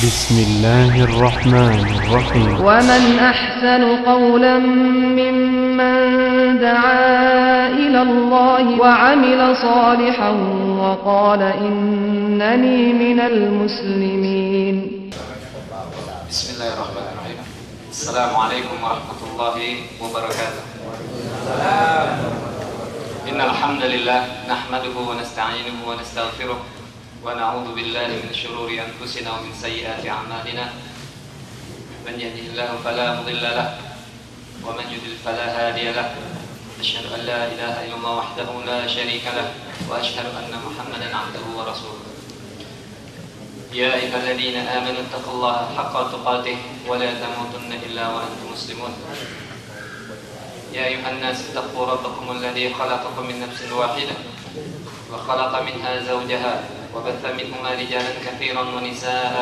بسم الله الرحمن الرحيم ومن أحسن قولا ممن دعا إلى الله وعمل صالحا وقال إنني من المسلمين. بسم الله الرحمن الرحيم. السلام عليكم ورحمة الله وبركاته. إن الحمد لله نحمده ونستعينه ونستغفره ونعوذ بالله من شرور أنفسنا ومن سيئات أعمالنا. من يهده الله فلا مضل له ومن يضلل فلا هادي له. أشهد أن لا إله إلا الله وحده لا شريك له وأشهد أن محمدا عبده ورسوله. يا أيها الذين آمنوا اتقوا الله حق تقاته ولا تموتن إلا وأنتم مسلمون. يا أيها الناس اتقوا ربكم الذي خلقكم من نفس واحدة وخلق منها زوجها وبث منهما رجالا كثيرا ونساء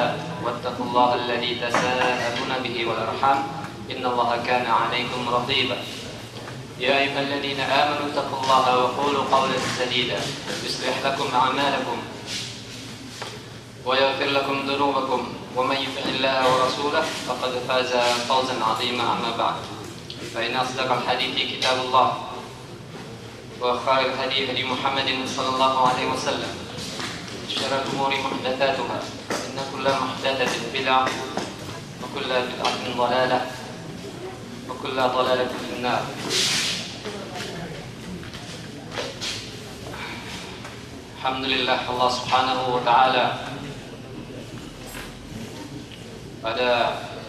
واتقوا الله الذي تساءلون به والأرحام إن الله كان عليكم رقيبا. يا أيها الذين آمنوا اتقوا الله وقولوا قولا سديدا يصلح لكم أعمالكم ويغفر لكم ذنوبكم ومن يطع الله ورسوله فقد فاز فوزا عظيما. أما بعد فإن أصدق الحديث كتاب الله وخير الهدي هدي محمد صلى الله عليه وسلم. شر الأمور محدثاتها إن كل محدثة بدعة وكل بدعة ضلالة وكل ضلالة في النار. Alhamdulillah, Allah Subhanahu wa Ta'ala pada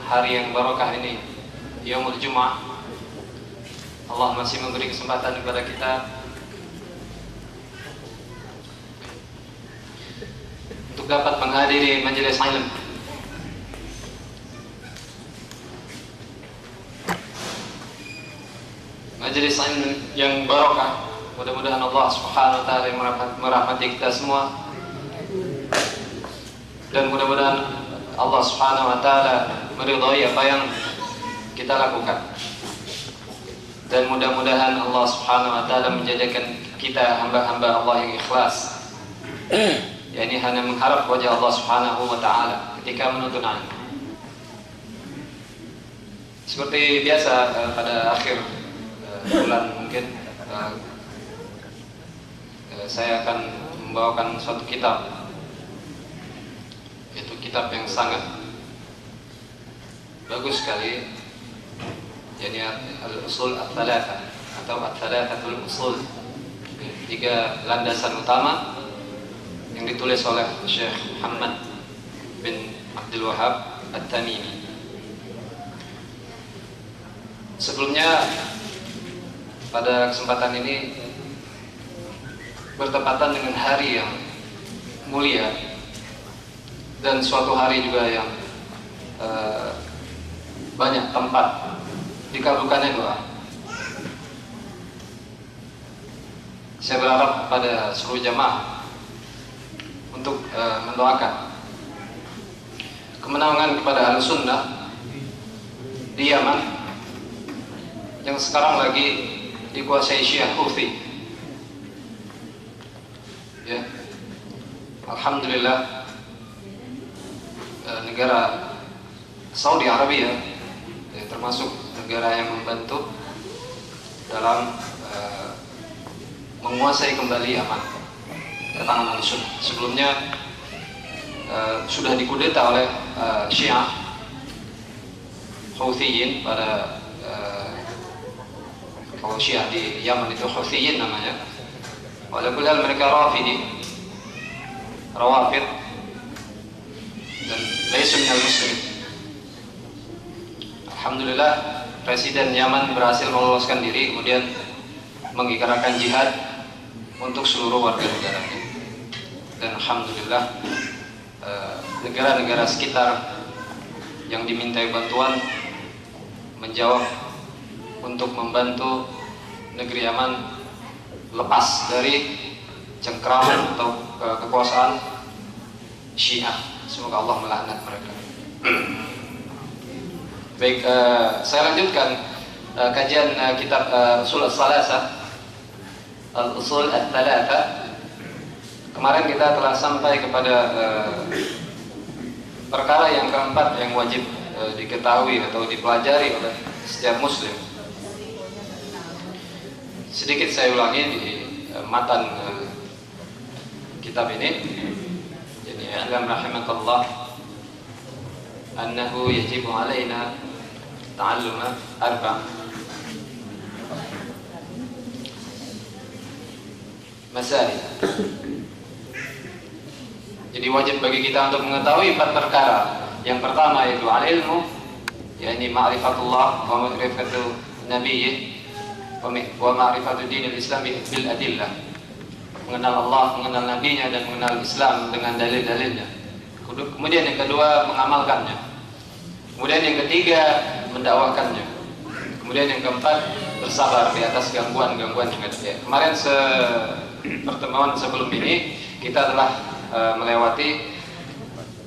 hari yang barakah ini, Yaumul Jum'ah, Allah masih memberi kesempatan kepada kita untuk dapat menghadiri majelis ilmu. Majelis ilmu yang barakah. Mudah-mudahan Allah Subhanahu wa Ta'ala yang merahmati kita semua, dan mudah-mudahan Allah Subhanahu wa Ta'ala meridhai apa yang kita lakukan, dan mudah-mudahan Allah Subhanahu wa Ta'ala menjadikan kita hamba-hamba Allah yang ikhlas, yakni hanya mengharap wajah Allah Subhanahu wa Ta'ala ketika menuntut ilmu. Seperti biasa pada akhir bulan mungkin saya akan membawakan suatu kitab, yaitu kitab yang sangat bagus sekali, yakni Al-Usul Ats-Tsalatsa atau Ats-Tsalatsatul Usul, 3 landasan utama yang ditulis oleh Syekh Muhammad bin Abdul Wahhab At-Tamimi. Sebelumnya pada kesempatan ini bertepatan dengan hari yang mulia dan suatu hari juga yang banyak tempat dikabulkannya doa. Saya berharap pada seluruh jamaah untuk mendoakan kemenangan kepada Ahlussunnah di Yaman yang sekarang lagi dikuasai Syiah Houthi. Ya, alhamdulillah, negara Saudi Arabia termasuk negara yang membantu dalam menguasai kembali Yaman ke tangan Ahlussunnah. Sebelumnya sudah dikudeta oleh Syiah Houthiyin pada kalau Syiah di Yaman itu Houthiyin namanya. Walaupun mereka Rafidi, Rawafid, dan laisu minal muslimin. Alhamdulillah, Presiden Yaman berhasil meloloskan diri, kemudian mengikrarkan jihad untuk seluruh warga negaranya. Dan alhamdulillah, negara-negara sekitar yang dimintai bantuan menjawab untuk membantu negeri Yaman lepas dari cengkraman atau kekuasaan Syiah. Semoga Allah melaknat mereka. Baik, saya lanjutkan kajian kitab Usul Ats-Tsalatsa, Al-Usul Ats-Tsalatsa. Kemarin kita telah sampai kepada perkara yang keempat yang wajib diketahui atau dipelajari oleh setiap muslim. Sedikit saya ulangi di matan kitab ini. Jadi alam rahimakallah annahu yajibu alaina ta'alluma arba' masail. Jadi wajib bagi kita untuk mengetahui 4 perkara. Yang pertama yaitu al-ilmu, yakni ma'rifatullah wa ma'rifatu nabiyyih wa ma'rifatu dinil Islam bil adillah. Mengenal Allah, mengenal nabinya dan mengenal Islam dengan dalil-dalilnya. Kemudian yang kedua mengamalkannya. Kemudian yang ketiga mendakwakannya. Kemudian yang keempat bersabar di atas gangguan-gangguan yang ada. Kemarin pertemuan sebelum ini kita telah melewati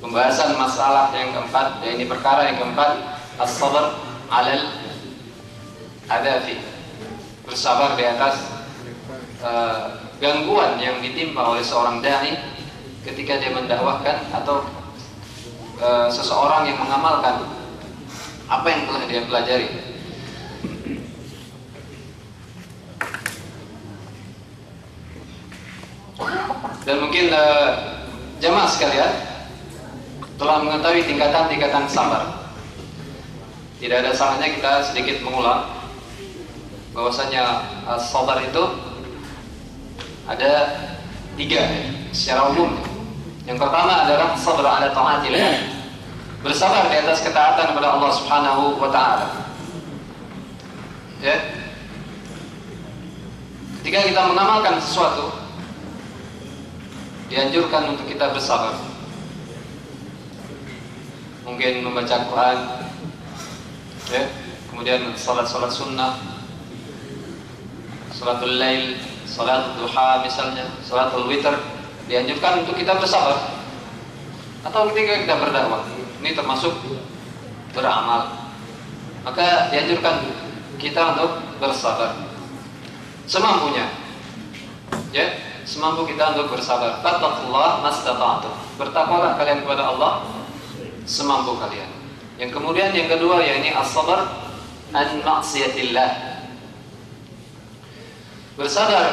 pembahasan masalah yang keempat, yaitu perkara yang keempat, as-sabr 'alal adafi, bersabar di atas gangguan yang ditimpa oleh seorang dai ketika dia mendakwahkan atau seseorang yang mengamalkan apa yang telah dia pelajari. Dan mungkin jamaah sekalian telah mengetahui tingkatan-tingkatan sabar. Tidak ada salahnya kita sedikit mengulang bahwasanya sabar itu ada 3 secara umum. Yang pertama adalah sabar ala taatillah, bersabar di atas ketaatan kepada Allah Subhanahu wa taala. Ya. Ketika kita mengamalkan sesuatu, dianjurkan untuk kita bersabar. Mungkin membaca Quran, ya, kemudian salat sunnah, salatul lail, salat duha misalnya, salatul witr, dianjurkan untuk kita bersabar. Atau ketika kita berdakwah, ini termasuk beramal, maka dianjurkan kita untuk bersabar semampunya, ya, semampu kita untuk bersabar. Fattaqullah mastata'tum, bertakwalah kalian kepada Allah semampu kalian. Yang kemudian yang kedua yakni as-sabr an maksiatillah, bersabar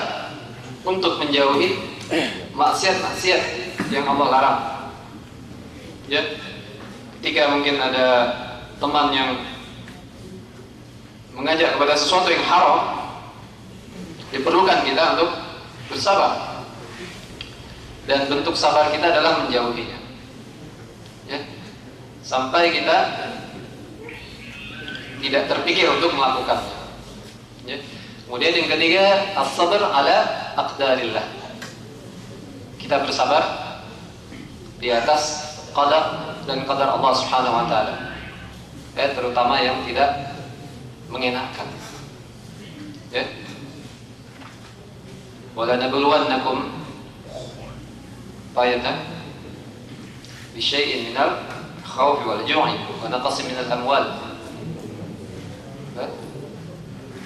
untuk menjauhi maksiat-maksiat yang Allah larang. Ya, ketika mungkin ada teman yang mengajak kepada sesuatu yang haram, diperlukan kita untuk bersabar. Dan bentuk sabar kita adalah menjauhinya, ya, sampai kita tidak terpikir untuk melakukannya, ya. Kemudian yang ketiga as-sabr ala aqdarillah, kita bersabar di atas qadar dan qadar Allah Subhanahu wa taala, ya, terutama yang tidak mengenakan, ya. Wala nabluwannakum ayatan bi syai'in minal khawfi wal ju'i wa naqsin minal amwal.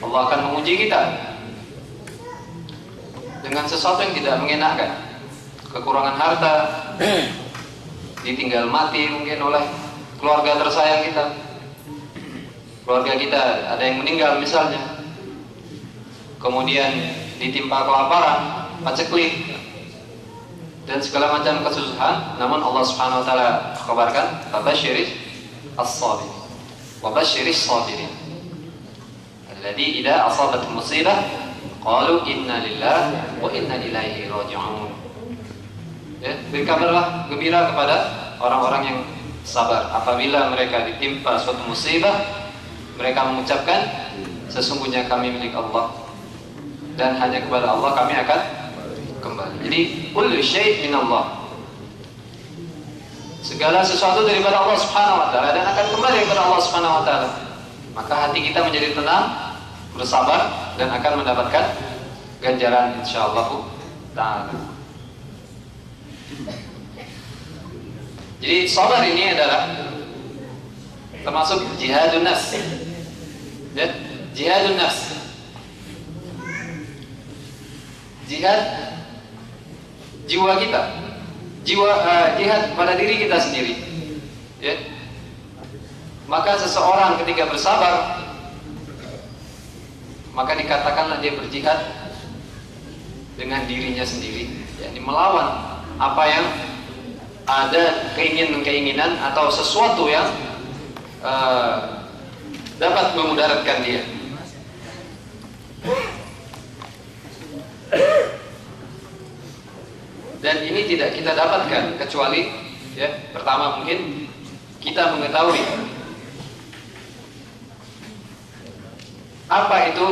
Allah akan menguji kita dengan sesuatu yang tidak mengenakan, kekurangan harta, ditinggal mati mungkin oleh keluarga tersayang kita, keluarga kita ada yang meninggal misalnya, kemudian ditimpa kelaparan, paceklik, dan segala macam kesusahan. Namun Allah Subhanahu wa taala kabarkan, "Fabasyiris as-sabirin wa basyiris sabirin alladzi idza asabathum musibah qalu inna lillahi wa inna ilaihi raji'un." Ya, beri kabarlah gembira kepada orang-orang yang sabar apabila mereka ditimpa suatu musibah, mereka mengucapkan sesungguhnya kami milik Allah dan hanya kepada Allah kami akan kembali. Jadi kullu syai' min Allah, segala sesuatu daripada Allah Subhanahu wa taala dan akan kembali kepada Allah Subhanahu wa taala. Maka hati kita menjadi tenang, bersabar, dan akan mendapatkan ganjaran insyaallah taala. Jadi sabar ini adalah termasuk jihadun nafs, ya, jihadun nafs, jihad jiwa kita, jihad pada diri kita sendiri. Maka seseorang ketika bersabar, maka dikatakanlah dia berjihad dengan dirinya sendiri, yakni melawan apa yang ada keinginan-keinginan atau sesuatu yang dapat memudaratkan dia. Dan ini tidak kita dapatkan kecuali pertama mungkin kita mengetahui apa itu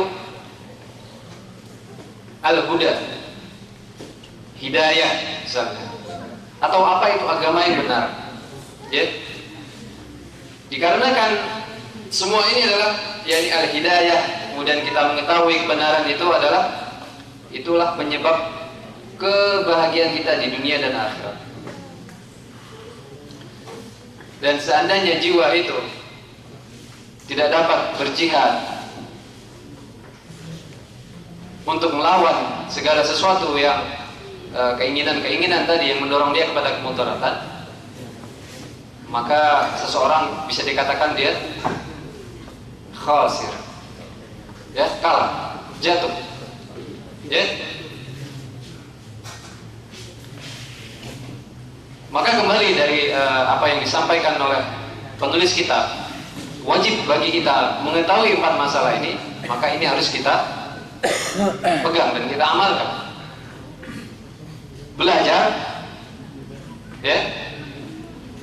al-huda, hidayah misalnya, atau apa itu agama yang benar. Dikarenakan semua ini adalah yakni al-hidayah, kemudian kita mengetahui kebenaran itu itulah penyebab kebahagiaan kita di dunia dan akhirat. Dan seandainya jiwa itu tidak dapat berjihad untuk melawan segala sesuatu yang keinginan-keinginan tadi yang mendorong dia kepada kemudaratan, maka seseorang bisa dikatakan dia khasir, kalah, jatuh. Maka kembali dari apa yang disampaikan oleh penulis kitab, wajib bagi kita mengetahui 4 masalah ini, maka ini harus kita pegang dan kita amalkan. Belajar,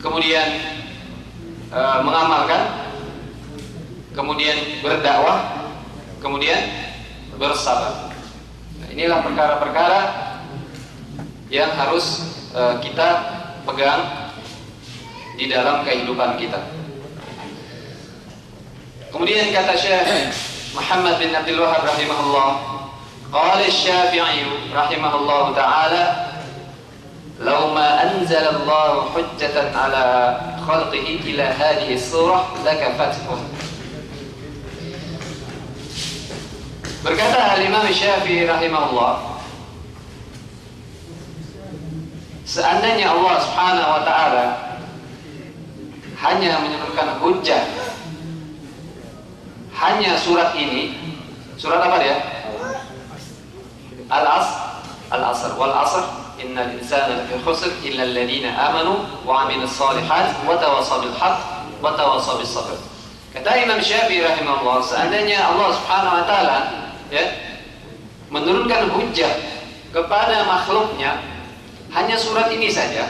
kemudian mengamalkan, kemudian berdakwah, kemudian bersabar. Nah, inilah perkara-perkara yang harus kita pegang di dalam kehidupan kita. Kemudian kata Syekh Muhammad bin Abdul Wahhab rahimahullah, qala Asy-Syafi'i rahimahullah ta'ala, law ma anzala Allah hujjatan ala khalqihi ila hadhihi surah lakafathum. Berkata Imam Syafi'i rahimahullah, seandainya Allah Subhanahu wa ta'ala hanya menurunkan hujjah, hanya surat ini, surat apa dia? Al-Asr wal Asr innal insana lafi khusr illa alladhina amanu wa 'amilus shalihat wa tawassaw bil haqq wa tawassaw bis sabr. Kata Imam Syafi'i rahimahullah, seandainya Allah Subhanahu wa ta'ala menurunkan hujjah kepada makhluknya hanya surat ini saja,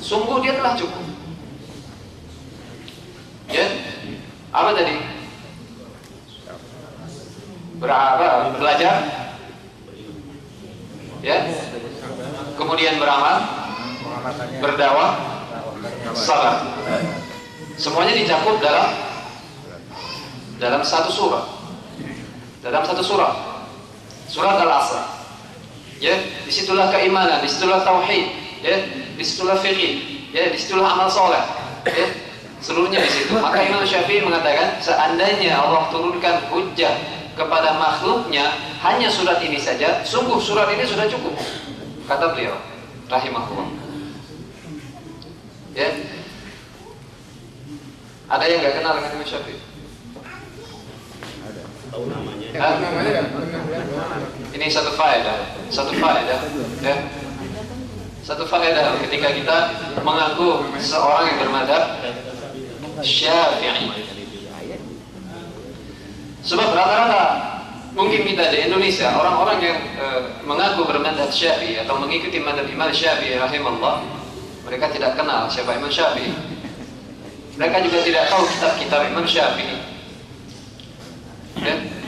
sungguh dia telah cukup. Apa tadi? Belajar, kemudian beramal, berdakwah, sabar. Semuanya dicakup dalam satu surah. Surat Al-Asr. Disitulah keimanan, disitulah tauhid, disitulah fikih, disitulah amal soleh, seluruhnya di situ. Maka Imam Syafi'i mengatakan, seandainya Allah turunkan hujjah kepada makhluknya hanya surat ini saja, sungguh surat ini sudah cukup, kata beliau rahimahullah. Ada yang nggak kenal dengan Imam Syafi'i? Tahu namanya. Ini satu faedah ketika kita mengaku seorang yang bermadzhab Syafi'i. Sebab rata-rata mungkin kita di Indonesia, orang-orang yang mengaku bermadzhab Syafi'i atau mengikuti madzhab Imam Syafi'i rahimahullah, mereka tidak kenal siapa Imam Syafi'i. Mereka juga tidak tahu kitab-kitab Imam Syafi'i.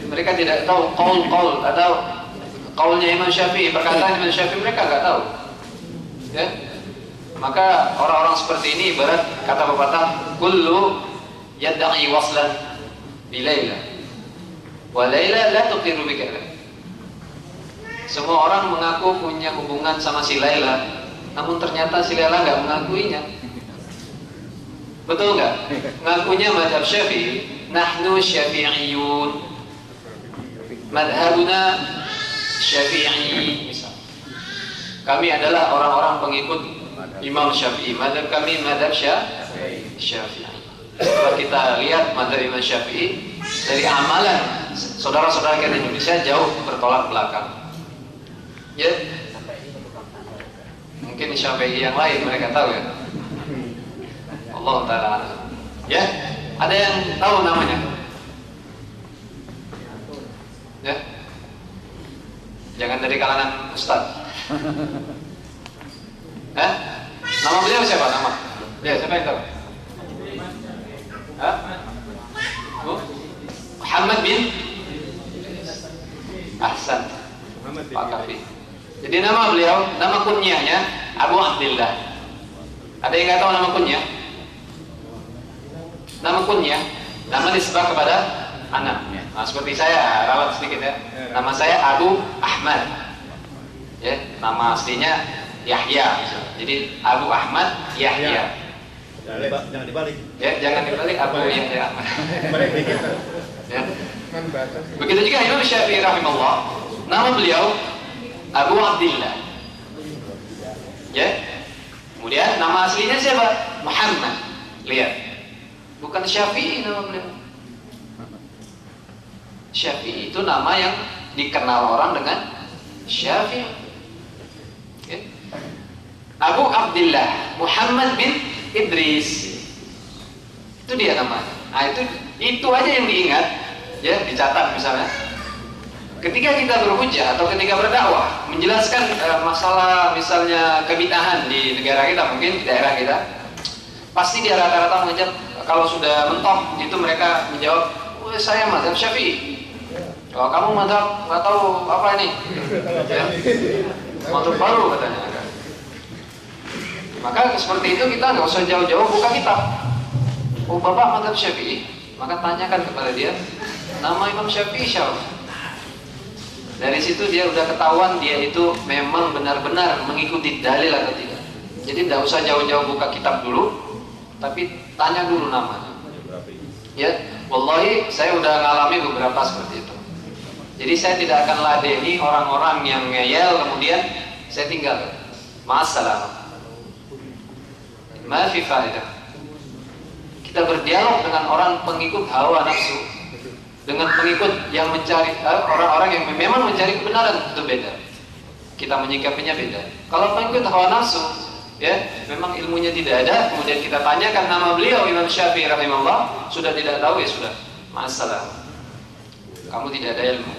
Mereka tidak tahu qaul atau qaulnya Imam Syafi'i, perkataan Imam Syafi'i mereka nggak tahu. Maka orang-orang seperti ini ibarat kata pepatah, kullu yad'i waslan bi Laila wa Laila la tuqiru bika. Semua orang mengaku punya hubungan sama si Laila, namun ternyata si Laila nggak mengakuinya. Betul nggak? Ngakunya mazhab Syafi'i, nahnu Syafi'iyun, madhabuna Syafi'i misal. Kami adalah orang-orang pengikut Imam Syafi'i. Madhab kami madhab Syafi'i. Setelah kita lihat madzhab Imam Syafi'i, dari amalan saudara-saudara kita di Indonesia jauh bertolak belakang. Ya, mungkin Syafi'i yang lain mereka tahu ya. Allah Ta'ala. Ya, ada yang tahu namanya? Ya, jangan dari kalangan Ustaz. Nama beliau siapa nama? Ya, siapa yang tahu? Muhammad bin Ahsan Pak Kafi. Jadi nama beliau, nama kunyahnya Abu Abdillah. Ada yang nggak tahu nama kunyah? Nama kunyah, nama disebut kepada anak. Nah, seperti saya, rawat sedikit ya. Nama saya Abu Ahmad. Ya, nama aslinya Yahya. Jadi Abu Ahmad Yahya. Jangan dibalik. Ya, jangan dibalik Abu Yahya Ahmad. Ya. Begitu juga Imam Syafi'i rahimahullah, nama beliau Abu Abdillah. Ya. Kemudian nama aslinya siapa? Muhammad. Lihat. Bukan Syafi'i nama beliau. Syafi'i itu nama yang dikenal orang dengan Syafi'i. Ya. Abu Abdillah Muhammad bin Idris. Itu dia namanya. Nah, itu aja yang diingat, ya, dicatat misalnya. Ketika kita berhujjah atau ketika berdakwah menjelaskan masalah misalnya kebid'ahan di negara kita, mungkin di daerah kita, pasti dia rata-rata mengejar kalau sudah mentok itu mereka menjawab, saya mazhab Syafi'i. Kalau kamu mazhab nggak tahu apa ini, ya, mazhab baru katanya. Maka seperti itu kita nggak usah jauh-jauh buka kitab. Oh, bapak mazhab Syafi'i, maka tanyakan kepada dia nama Imam Syafi'i siapa. Dari situ dia udah ketahuan dia itu memang benar-benar mengikuti dalil atau tidak. Jadi tidak usah jauh-jauh buka kitab dulu, tapi tanya dulu namanya. Ya, wallahi saya udah ngalami beberapa seperti itu. Jadi saya tidak akan ladeni orang-orang yang ngeyel kemudian saya tinggal. Ma'assalam. Ma fi faedah. Kita berdialog dengan orang pengikut hawa nafsu, dengan pengikut yang mencari orang-orang yang memang mencari kebenaran, itu beda. Kita menyikapinya beda. Kalau pengikut hawa nafsu, ya, memang ilmunya tidak ada, kemudian kita tanyakan nama beliau Imam Syafi'i rahimahullah, sudah tidak tahu ya sudah. Masalah. Kamu tidak ada ilmu.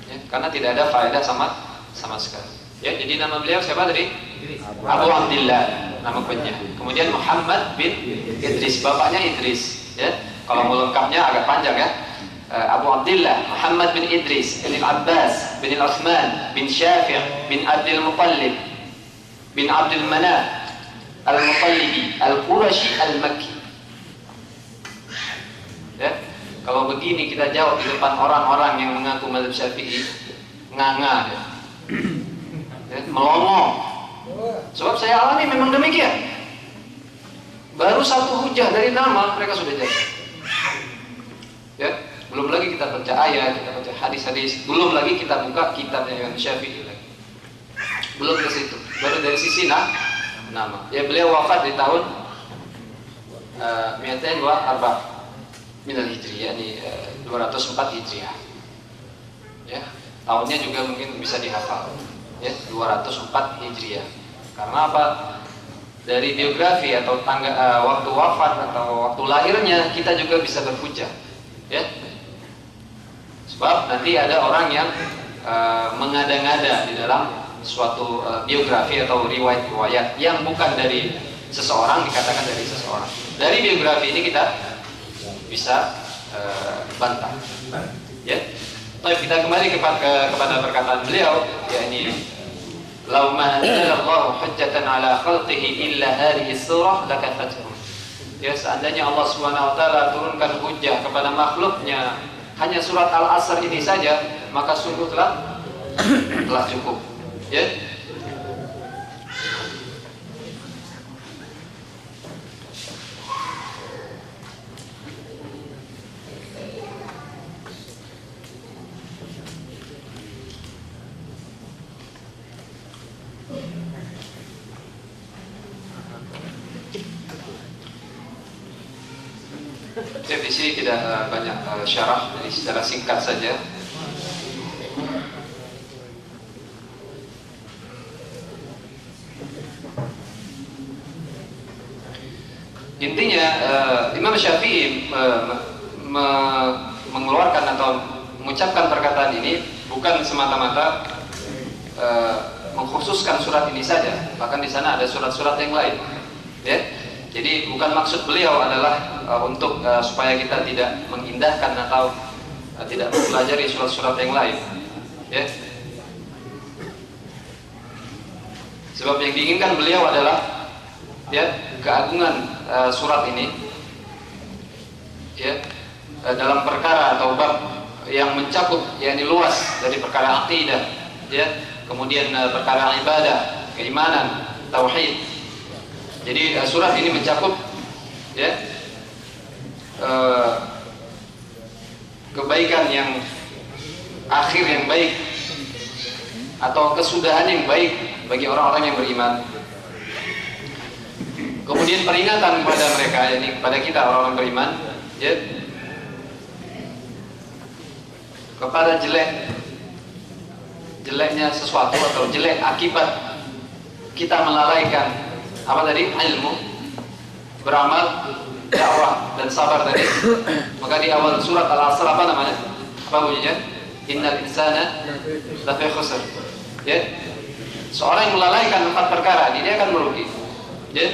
Ya, karena tidak ada faedah sama sekali. Ya, jadi nama beliau siapa tadi? Abu Abdillah, nama kunyah. Kemudian Muhammad bin Idris, bapaknya Idris. Ya, kalau mau lengkapnya agak panjang ya. Abu Abdillah Muhammad bin Idris bin Abbas bin Uthman bin Syafi' bin Abdul Muttalib bin Abdul Manaf Al-Muttalibi Al-Qurashi Al-Makki. Ya, kalau begini kita jawab di depan orang-orang yang mengaku mazhab Syafi'i, nganga ya. Ya, melongo. Sebab saya alami memang demikian. Baru satu hujah dari nama mereka sudah jadi. Ya, belum lagi kita baca ayat, kita baca hadis-hadis, belum lagi kita buka kitabnya Imam Syafi'i lagi. Belum ke situ. Baru dari sisi nama. Ya, beliau wafat di tahun 204 minal hijriyah, yakni 204 hijriah. Ya, tahunnya juga mungkin bisa dihafal. Ya, 204 hijriah. Karena apa? Dari biografi atau waktu wafat atau waktu lahirnya kita juga bisa berhujjah. Ya. Sebab nanti ada orang yang mengada-ngada di dalam suatu biografi atau riwayat-riwayat yang bukan dari seseorang dikatakan dari seseorang. Dari biografi ini kita bisa bantah. Ya. Baik, kita kembali kepada perkataan beliau, yakni "Lau ma anzalallahu hujjatan ala khalqihi illa hadhihi surah lakafathum." Ya, seandainya Allah Subhanahu wa taala turunkan hujjah kepada makhluknya hanya surat Al-Asr ini saja, maka sungguh telah cukup. Ya. Di sini tidak banyak syarah, jadi secara singkat saja. Intinya Imam Syafi'i mengeluarkan atau mengucapkan perkataan ini bukan semata-mata mengkhususkan surat ini saja, bahkan di sana ada surat-surat yang lain, ya. Jadi bukan maksud beliau adalah untuk supaya kita tidak mengindahkan atau tidak mempelajari surat-surat yang lain, ya. Sebab yang diinginkan beliau adalah, ya, keagungan surat ini, ya, dalam perkara atau bab yang mencakup, yakni luas dari perkara akidah, ya, kemudian perkara ibadah, keimanan, tauhid. Jadi surat ini mencakup, ya, kebaikan yang akhir yang baik atau kesudahan yang baik bagi orang-orang yang beriman. Kemudian peringatan kepada mereka, yakni kepada kita orang-orang beriman, ya, kepada jeleknya sesuatu atau jelek akibat kita melalaikan apa tadi, ilmu, beramal, dakwah dan sabar tadi. Maka di awal surat Al-Asr apa namanya? Apa bunyinya? Innal insana lafi khusr. Ya, seorang yang melalaikan 4 perkara ini dia akan merugi. Ya.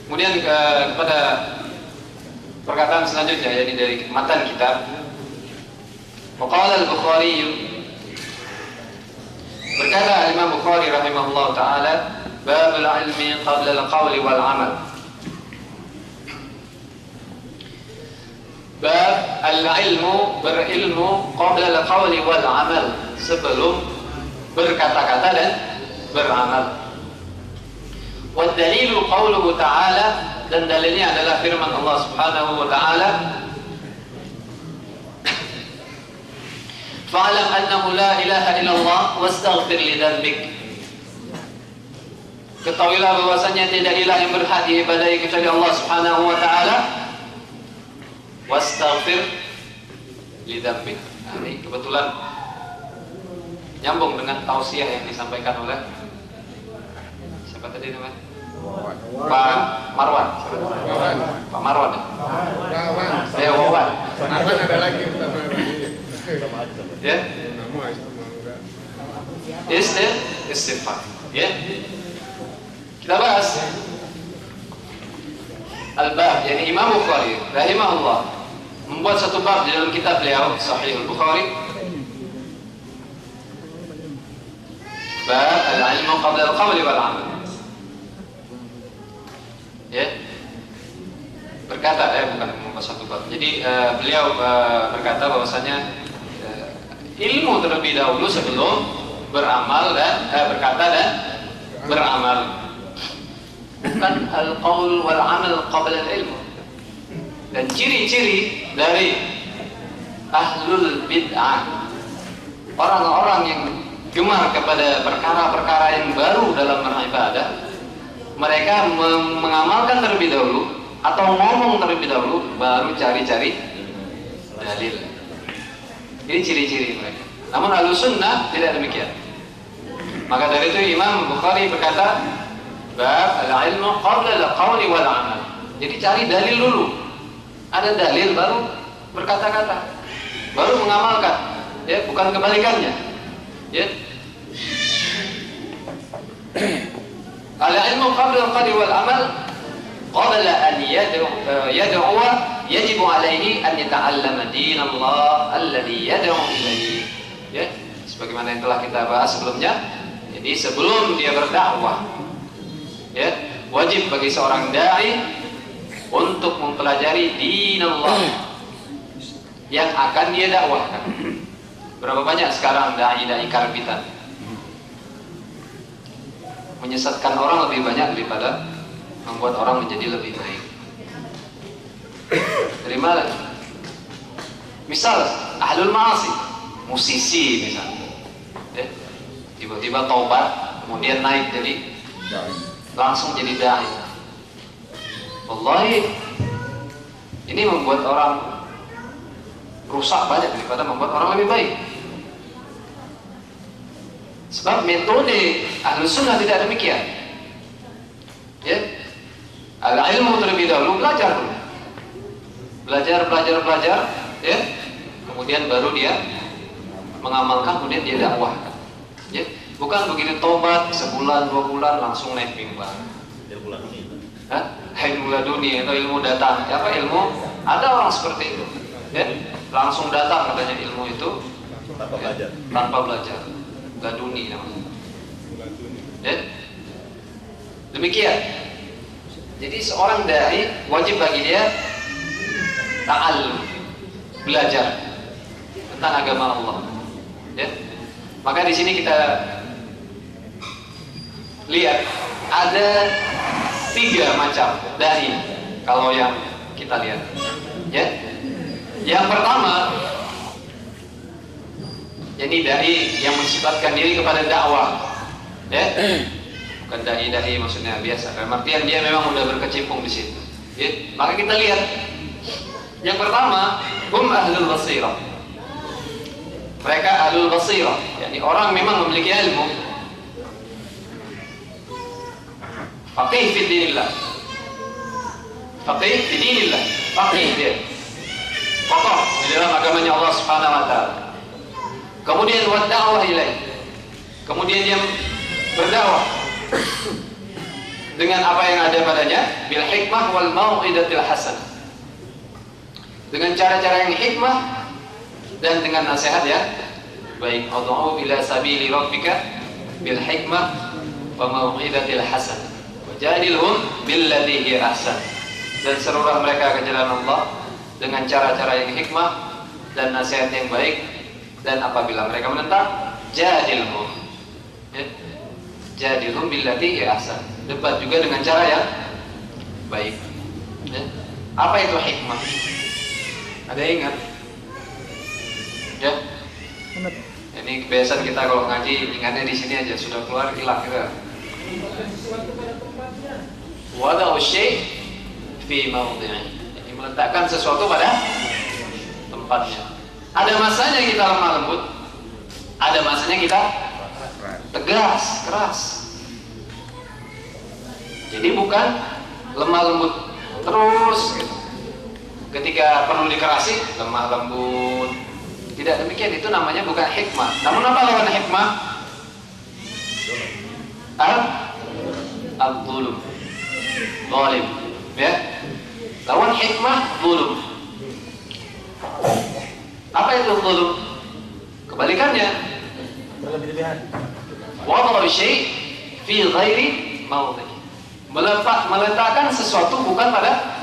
Kemudian kepada perkataan selanjutnya, yakni dari matan kitab. Waqala al-Bukhari, berkata Imam Bukhari rahimahullah ta'ala, babul ilmi qabla al-qawli wal amal. Bab al-ilmu, berilmu, qabla al-qawli wal amal, sebelum berkata-kata dan beramal. Wa dalilu qawluhu ta'ala, dan dalilnya adalah firman Allah subhanahu wa ta'ala, fa'alam annahu la ilaha illallah wastaghfir li dhanbik. Ketahuilah bahwasanya tidak ilah yang berhak diibadahi kecuali Allah subhanahu wa ta'ala, wastaghfir li dhanbik. Nah, ini kebetulan nyambung dengan tausiah yang disampaikan oleh siapa tadi namanya? Pak Marwan. Pak Marwan. Ya, Wawan. Marwan ada lagi. Ya. Istighfar. Ya. Kita bahas al-bab, yakni Imam Bukhari rahimahullah membuat satu bab di dalam kitab beliau Sahih Al-Bukhari, bab al-ilmu qabla al-qawli wal amal. Ya. Berkata, bukan membuat satu bab. Jadi beliau berkata bahwasanya ilmu terlebih dahulu sebelum beramal dan berkata dan beramal. Bukan al-qaul wal amal qabla al-ilm. Dan ciri-ciri dari ahlul bid'ah, orang-orang yang gemar kepada perkara-perkara yang baru dalam beribadah, mereka mengamalkan terlebih dahulu atau ngomong terlebih dahulu baru cari-cari dalil. Ini ciri-ciri mereka. Namun Ahlussunnah tidak demikian. Maka dari itu Imam Bukhari berkata, bab al-ilmu qabla al-qawli wal amal. Jadi cari dalil dulu. Ada dalil baru berkata-kata, baru mengamalkan. Ya, bukan kebalikannya. Ya. Al-ilmu qabla al-qawli wal amal, qabla an yad'uwa yajibu alaihi an yata'allama dinallah alladhi yad'u ilaihi. Ya, sebagaimana yang telah kita bahas sebelumnya. Jadi sebelum dia berdakwah, ya, wajib bagi seorang dai untuk mempelajari dinallah yang akan dia dakwahkan. Berapa banyak sekarang dai-dai karbitan menyesatkan orang lebih banyak daripada membuat orang menjadi lebih baik. Dari mana? Misal ahlul ma'asi, musisi misalnya, ya, tiba-tiba taubat kemudian naik jadi langsung jadi dai. Wallahi, ini membuat orang rusak banyak daripada membuat orang lebih baik. Sebab metode Ahlus Sunnah tidak demikian. Ya, al-ilmu terlebih dahulu, belajar dulu. Belajar, ya. Kemudian baru dia mengamalkan, kemudian dia dakwahkan. Ya, bukan begitu tobat sebulan 2 bulan langsung naik mimbar. Ilmu laduni. Ilmu laduni atau ilmu datang. Apa ilmu? Ada orang seperti itu. Ya, langsung datang katanya ilmu itu Tanpa belajar. Tanpa belajar. Laduni namanya. Ya. Demikian. Jadi seorang dai wajib bagi dia ta'allum, belajar tentang agama Allah. Ya. Maka di sini kita lihat ada 3 macam dai kalau yang kita lihat. Ya. Yang pertama, jadi dai yang mensifatkan diri kepada dakwah, ya, bukan dai maksudnya biasa. Dalam artian dia memang sudah berkecimpung di situ. Ya. Maka kita lihat, yang pertama, ahlul basirah. Mereka ahlul basirah, yakni orang memang memiliki ilmu. Faqih fi dinillah. Faqih fi dinillah. Faqih dia. Kokoh di dalam agamanya Allah Subhanahu wa taala. Kemudian wad-da'wah ilaih. Kemudian dia berdakwah dengan apa yang ada padanya, bil hikmah wal mau'izatil hasanah. Dengan cara-cara yang hikmah dan dengan nasihat ya baik. Ud'u ila sabili rabbika bil hikmah wa mau'izatil hasanah wajadilhum billati hiya ahsan. Dan serulah mereka ke jalan Allah dengan cara-cara yang hikmah dan nasihat yang baik. Dan apabila mereka menentang, jadilhum, ya, jadilhum billati hiya ahsan. Debat juga dengan cara yang baik. Ya. Apa itu hikmah? Ada yang ingat? Ya. Ini kebiasaan kita kalau ngaji ingatnya di sini aja, sudah keluar hilang kita. Wada'u syai' fi mawdi'i. Jadi meletakkan sesuatu pada tempatnya. Ada masanya kita lemah lembut, ada masanya kita tegas, keras. Jadi bukan lemah lembut terus gitu. Ketika perlu dikerasi, lemah lembut. Tidak demikian, itu namanya bukan hikmah. Namun apa lawan hikmah? Al-zulum, zalim, ya. Lawan hikmah, zulum. Apa itu zulum? Kebalikannya. Berlebihan. Wada'u syai' fi ghairi mawdi'i. Meletakkan sesuatu bukan pada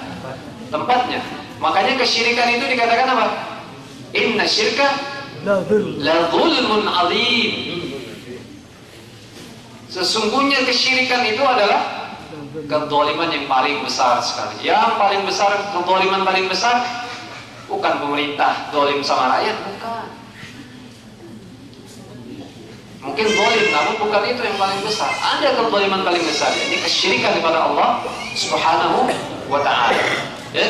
tempatnya. Makanya kesyirikan itu dikatakan apa? Inna syirka la zulmun azim. Sesungguhnya kesyirikan itu adalah kezaliman yang paling besar sekali. Yang paling besar, kezaliman paling besar bukan pemerintah zalim sama rakyat, bukan. Mungkin zalim, namun bukan itu yang paling besar. Ada kezaliman paling besar, ini kesyirikan kepada Allah Subhanahu wa ta'ala. Ya?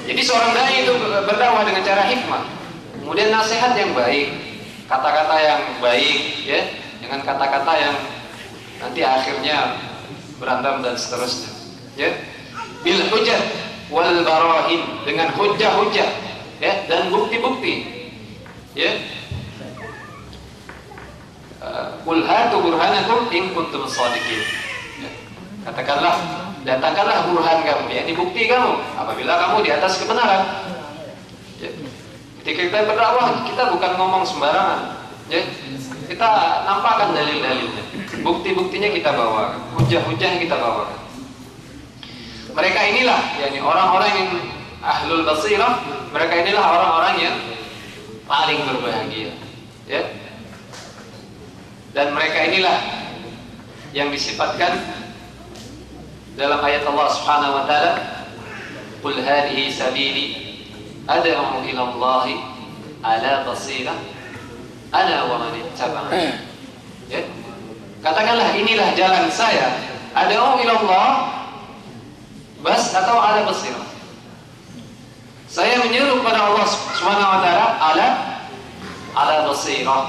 Jadi seorang dai itu berdakwah dengan cara hikmah, kemudian nasihat yang baik, kata-kata yang baik, ya, dengan kata-kata yang nanti akhirnya berantem dan seterusnya. Ya, bil hujjah wal barahin, dengan hujjah-hujjah, ya, dan bukti-bukti. Ya. Qul hatu burhanakum in kuntum shadiqin. Ya. Katakanlah, datangkanlah burhan kamu, yakni bukti kamu apabila kamu di atas kebenaran. Ya. Ketika kita berdakwah, kita bukan ngomong sembarangan. Ya. Kita nampakkan dalil-dalilnya, bukti-buktinya kita bawa, hujjah-hujjahnya kita bawa. Mereka inilah, yakni orang-orang yang ahlul basirah, mereka inilah orang-orang yang paling berbahagia. Ya. Dan mereka inilah yang disifatkan dalam ayat Allah Subhanahu wa taala, "Qul hadhihi sabili ad'u ila Allah ala basirah ana wa man ittaba'ani." Ya. Katakanlah, inilah jalan saya ad'u ila Allah bas atau ala basirah? Saya menyeru kepada Allah Subhanahu wa taala ala basirah.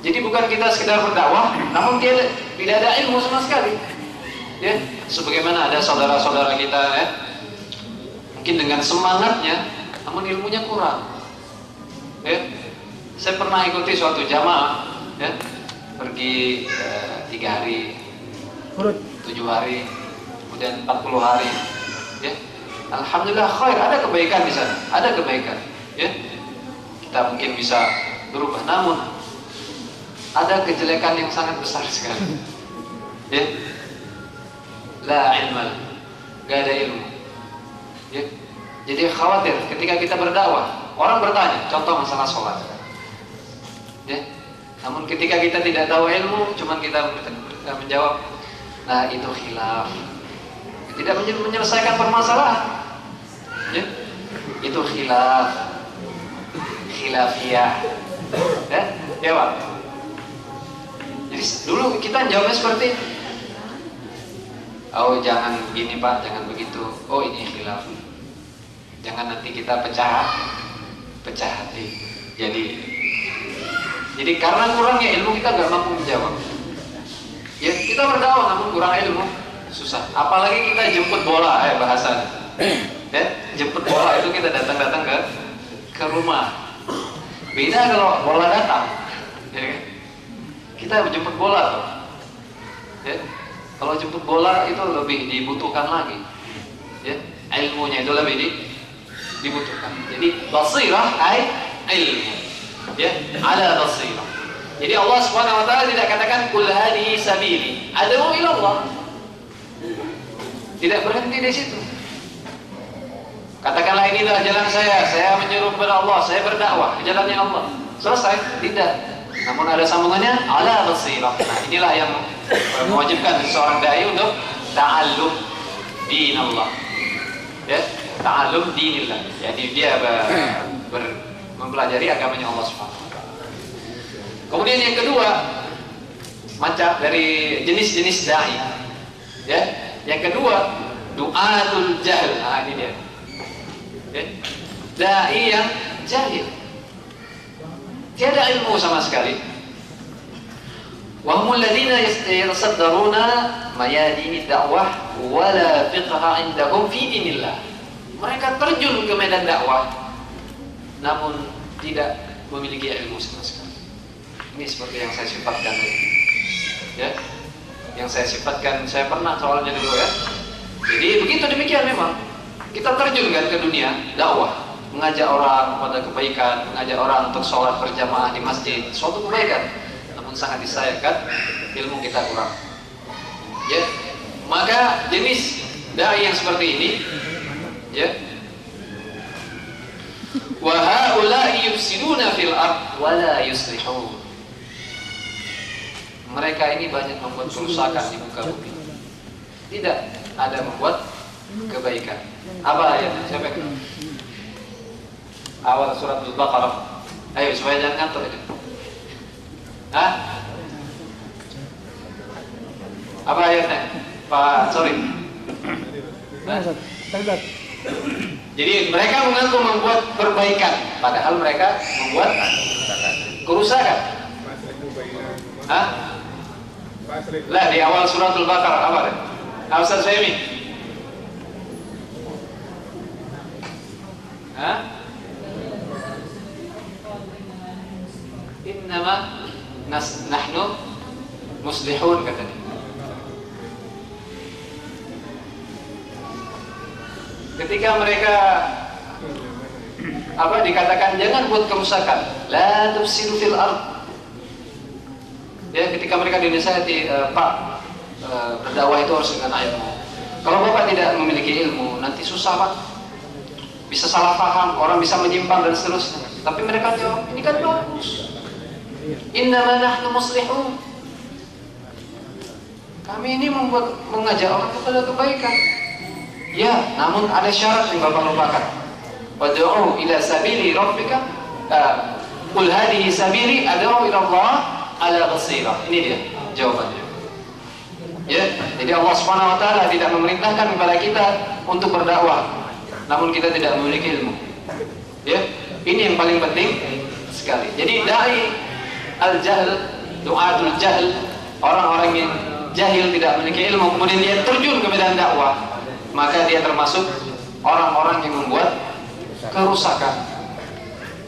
Jadi bukan kita sekedar berdakwah, namun tidak ada ilmu sama sekali. Ya, sebagaimana ada saudara-saudara kita ya, mungkin dengan semangatnya, namun ilmunya kurang. Ya, saya pernah ikuti suatu jamaah, ya, pergi 3 hari, 7 hari, kemudian 40 hari. Ya, alhamdulillah khair, ada kebaikan di sana, ada kebaikan. Ya, kita mungkin bisa berubah, namun ada kejelekan yang sangat besar sekali. Ya, la ilma, gak ada ilmu. Ya, jadi khawatir ketika kita berdakwah, orang bertanya, contoh masalah sholat. Ya, namun ketika kita tidak tahu ilmu, cuman kita menjawab, nah itu khilaf, tidak menyelesaikan permasalahan. Ya, itu khilafiyah. Ya Pak. Jadi dulu kita jawabnya seperti, oh jangan begini Pak, jangan begitu. Oh ini khilaf. Jangan nanti kita pecah hati. Jadi karena kurangnya ilmu kita nggak mampu menjawab. Ya kita berdakwah namun kurang ilmu, susah. Apalagi kita jemput bola, bahasanya. Ya, jemput bola itu kita datang ke rumah. Beda kalau bola datang. Ya kan? Kita jemput bola tuh. Ya. Kalau jemput bola itu lebih dibutuhkan lagi. Ya, ilmunya itu lebih dibutuhkan. Jadi basirah ilmu. Ya, ala basirah. Jadi Allah Subhanahu wa taala tidak katakan qul hadhihi sabili, ad'u ila Allah. Tidak berhenti di situ. Katakanlah inilah jalan saya menyeru kepada Allah, saya berdakwah ke jalannya Allah. Selesai? Tidak. Namun ada sambungannya ala basirah. Nah, inilah yang mewajibkan seorang dai untuk ta'allum dinallah. Ya, ta'allum dinillah. Jadi dia mempelajari agamanya Allah Subhanahu wa taala. Kemudian yang kedua, macam dari jenis-jenis dai. Ya, yang kedua, du'atul jahl. Nah, ini dia. Ya. Dai yang jahil. Tiada ilmu sama sekali. Wa humul ladzina yasaddaruna mayadin dakwah wa la fiqha indahum fi dinillah. Mereka terjun ke medan dakwah namun tidak memiliki ilmu sama sekali. Ini seperti yang saya sifatkan tadi. Ya. Yang saya sifatkan, saya pernah soalnya dulu ya. Jadi begitu demikian memang. Kita terjun kan ke dunia dakwah, mengajak orang kepada kebaikan, mengajak orang untuk sholat berjamaah di masjid, suatu kebaikan. Namun sangat disayangkan ilmu kita kurang. Ya, maka jenis dai yang seperti ini, ya, wa haula'i yufsiduna fil ard wa la yuslihun. Mereka ini banyak membuat kerusakan di muka bumi. Tidak ada membuat kebaikan. Apa ayatnya? Siapa yang awal surat Al-Baqarah? Ayo supaya jangan ngantuk itu. Hah? Apa ayatnya? Pak, sorry. Jadi mereka mengaku membuat perbaikan, padahal mereka membuat kerusakan. Hah? Lah di awal surat Al-Baqarah apa? Ustaz Fahmi. Innama nahnu muslihun katanya. Ketika mereka dikatakan jangan buat kerusakan, la tufsidu fil ard. Ya, ketika mereka dinasihati, Pak, berdakwah itu harus dengan ilmu. Kalau Bapak tidak memiliki ilmu, nanti susah Pak. Bisa salah paham, orang bisa menyimpang dan seterusnya. Tapi mereka jawab, ini kan bagus. Innama nahnu muslihun. Kami ini mengajak orang kepada kebaikan. Ya, namun ada syarat yang Bapak lupakan. Wad'u ila sabili rabbika. Qul hadhihi sabili ad'u ila Allah ala basirah. Ini dia jawabannya. Ya, jadi Allah Subhanahu wa taala tidak memerintahkan kepada kita untuk berdakwah, namun kita tidak memiliki ilmu. Ya, ini yang paling penting sekali. Jadi dai al-jahl, du'atul jahl, orang-orang yang jahil tidak memiliki ilmu kemudian dia terjun ke medan dakwah, maka dia termasuk orang-orang yang membuat kerusakan.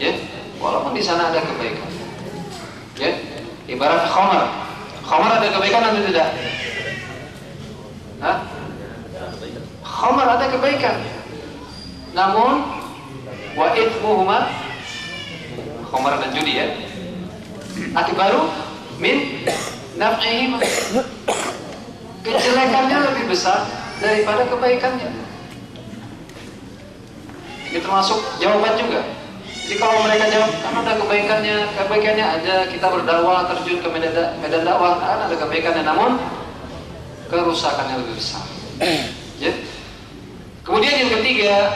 Ya, walaupun di sana ada kebaikan. Ya, ibarat khamar. Khamar ada kebaikan atau tidak? Hah? Khamar ada kebaikan. Namun wa ithmuhuma, khamar dan judi ya, akbaru min naf'ihima. Kejelekannya lebih besar daripada kebaikannya. Ini termasuk jawaban juga. Jadi kalau mereka jawab, kan ada kebaikannya aja, kita berdakwah, terjun ke medan dakwah, kan ada kebaikannya, namun kerusakannya lebih besar. Ya. Kemudian yang ketiga,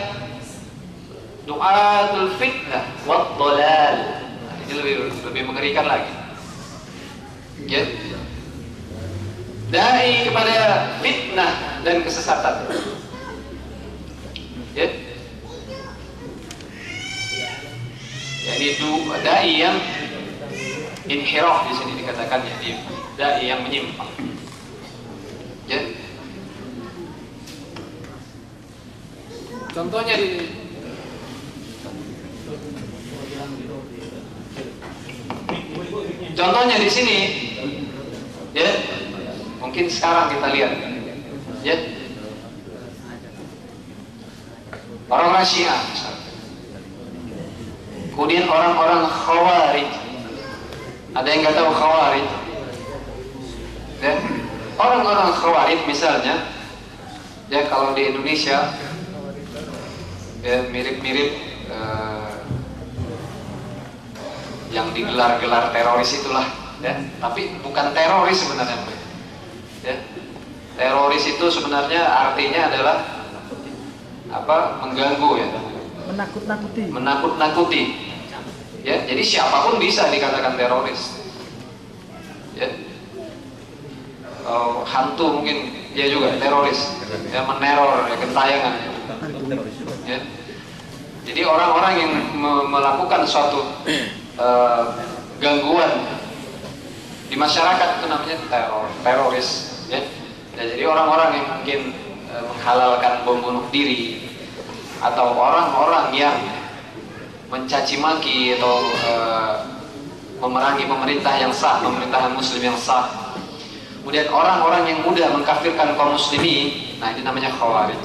du'atul fitnah wad dhalal. Ini lebih mengerikan lagi. Ya. Dai kepada fitnah dan kesesatan. Ya. Jadi dai yang inhiraf di sini dikatakannya, dai yang menyimpang. Ya. Contohnya di sini, ya, mungkin sekarang kita lihat, ya, orang-orang Syiah, kemudian orang-orang Khawarij. Ada yang nggak tahu Khawarij? Ya, orang-orang Khawarij misalnya, ya kalau di Indonesia, ya mirip-mirip yang digelar-gelar teroris itulah, ya. Tapi bukan teroris sebenarnya, ya. Teroris itu sebenarnya artinya adalah apa? Mengganggu, ya. Menakut-nakuti. Ya, jadi siapapun bisa dikatakan teroris. Ya. Hantu mungkin dia juga teroris. Ya, meneror, ya, gentayangan. Ya. Jadi orang-orang yang melakukan suatu gangguan di masyarakat itu namanya teroris, ya. Nah, jadi orang-orang yang mungkin menghalalkan bom bunuh diri, atau orang-orang yang mencaci maki atau memerangi pemerintah yang sah, pemerintahan muslim yang sah. Kemudian orang-orang yang mudah mengkafirkan kaum muslimin, nah ini namanya Khawarij.